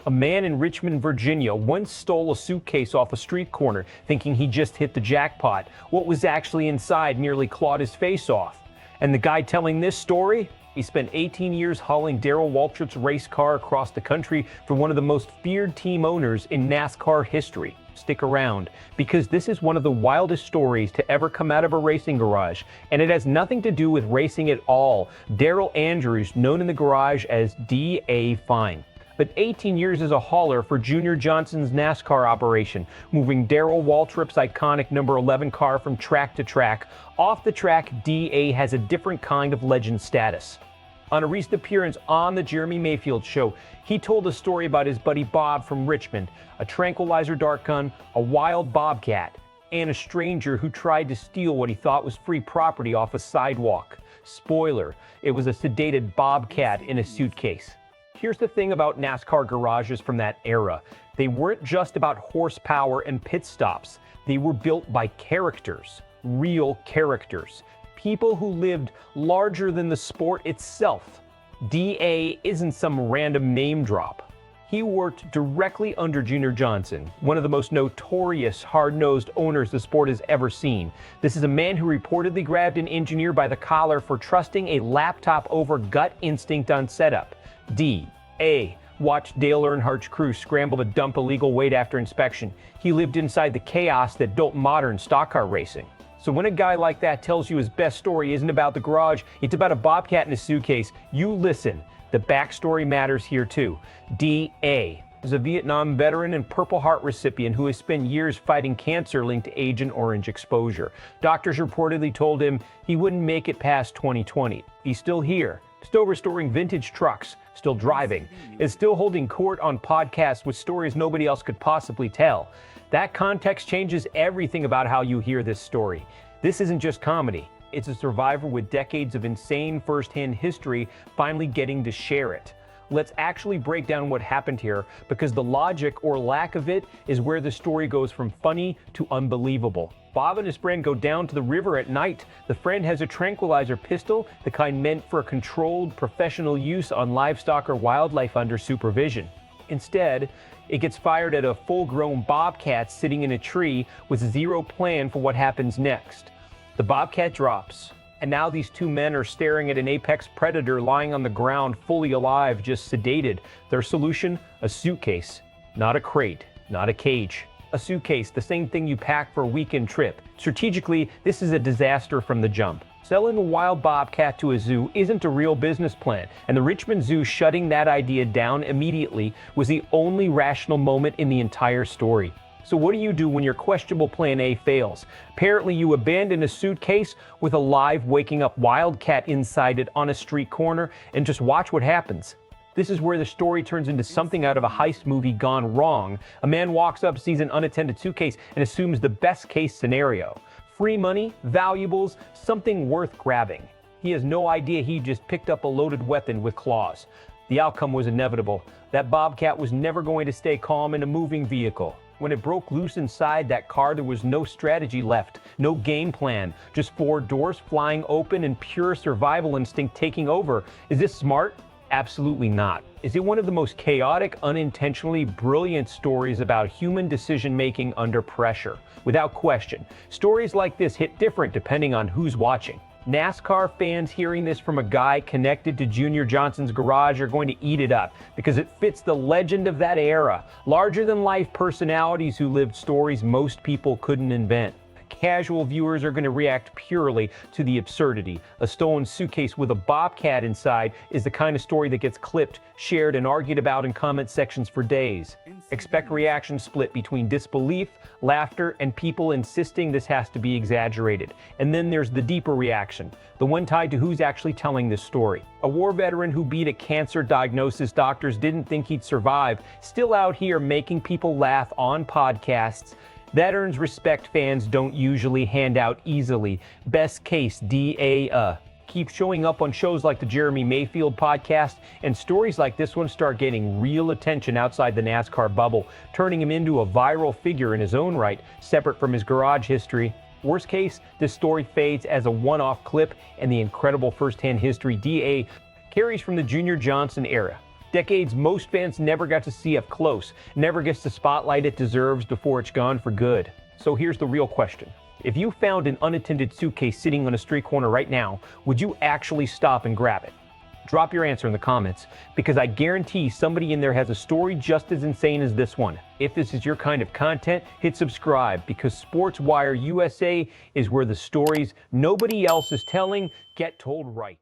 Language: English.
A man in Richmond, Virginia once stole a suitcase off a street corner thinking he just hit the jackpot. What was actually inside nearly clawed his face off. And the guy telling this story? He spent 18 years hauling Darrell Waltrip's race car across the country for one of the most feared team owners in NASCAR history. Stick around, because this is one of the wildest stories to ever come out of a racing garage, and it has nothing to do with racing at all. Darrell Andrews, known in the garage as D.A. Fine, but 18 years as a hauler for Junior Johnson's NASCAR operation, moving Darrell Waltrip's iconic number 11 car from track to track. Off the track, D.A. has a different kind of legend status. On a recent appearance on the Jeremy Mayfield Show, he told a story about his buddy Bob from Richmond, a tranquilizer dart gun, a wild Bobcat, and a stranger who tried to steal what he thought was free property off a sidewalk. Spoiler, it was a sedated Bobcat in a suitcase. Here's the thing about NASCAR garages from that era. They weren't just about horsepower and pit stops. They were built by characters, real characters. People who lived larger than the sport itself. D.A. isn't some random name drop. He worked directly under Junior Johnson, one of the most notorious, hard-nosed owners the sport has ever seen. This is a man who reportedly grabbed an engineer by the collar for trusting a laptop over gut instinct on setup. D.A. watched Dale Earnhardt's crew scramble to dump illegal weight after inspection. He lived inside the chaos that built modern stock car racing. So when a guy like that tells you his best story isn't about the garage, it's about a Bobcat in a suitcase, you listen. The backstory matters here too. D.A. is a Vietnam veteran and Purple Heart recipient who has spent years fighting cancer linked to Agent Orange exposure. Doctors reportedly told him he wouldn't make it past 2020. He's still here, still restoring vintage trucks, still driving, is still holding court on podcasts with stories nobody else could possibly tell. That context changes everything about how you hear this story. This isn't just comedy. It's a survivor with decades of insane firsthand history finally getting to share it. Let's actually break down what happened here, because the logic or lack of it is where the story goes from funny to unbelievable. Bob and his friend go down to the river at night. The friend has a tranquilizer pistol, the kind meant for controlled professional use on livestock or wildlife under supervision. Instead, it gets fired at a full-grown Bobcat sitting in a tree with zero plan for what happens next. The Bobcat drops, and now these two men are staring at an apex predator lying on the ground, fully alive, just sedated. Their solution? A suitcase. Not a crate, not a cage. A suitcase, the same thing you pack for a weekend trip. Strategically, this is a disaster from the jump. Selling a wild Bobcat to a zoo isn't a real business plan, and the Richmond Zoo shutting that idea down immediately was the only rational moment in the entire story. So what do you do when your questionable plan A fails? Apparently you abandon a suitcase with a live waking up wildcat inside it on a street corner and just watch what happens. This is where the story turns into something out of a heist movie gone wrong. A man walks up, sees an unattended suitcase, and assumes the best case scenario. Free money, valuables, something worth grabbing. He has no idea he just picked up a loaded weapon with claws. The outcome was inevitable. That Bobcat was never going to stay calm in a moving vehicle. When it broke loose inside that car, there was no strategy left, no game plan, just four doors flying open and pure survival instinct taking over. Is this smart? Absolutely not. Is it one of the most chaotic, unintentionally brilliant stories about human decision-making under pressure? Without question. Stories like this hit different depending on who's watching. NASCAR fans hearing this from a guy connected to Junior Johnson's garage are going to eat it up because it fits the legend of that era. Larger-than-life personalities who lived stories most people couldn't invent. Casual viewers are going to react purely to the absurdity. A stolen suitcase with a Bobcat inside is the kind of story that gets clipped, shared, and argued about in comment sections for days. Expect reactions split between disbelief, laughter, and people insisting this has to be exaggerated. And then there's the deeper reaction, the one tied to who's actually telling this story. A war veteran who beat a cancer diagnosis doctors didn't think he'd survive, still out here making people laugh on podcasts. That earns respect fans don't usually hand out easily. Best case, D.A. Keep showing up on shows like the Jeremy Mayfield podcast, and stories like this one start getting real attention outside the NASCAR bubble, turning him into a viral figure in his own right, separate from his garage history. Worst case, this story fades as a one-off clip, and the incredible first-hand history D.A. carries from the Junior Johnson era. Decades most fans never got to see up close, never gets the spotlight it deserves before it's gone for good. So here's the real question. If you found an unattended suitcase sitting on a street corner right now, would you actually stop and grab it? Drop your answer in the comments, because I guarantee somebody in there has a story just as insane as this one. If this is your kind of content, hit subscribe, because Sports Wire USA is where the stories nobody else is telling get told right.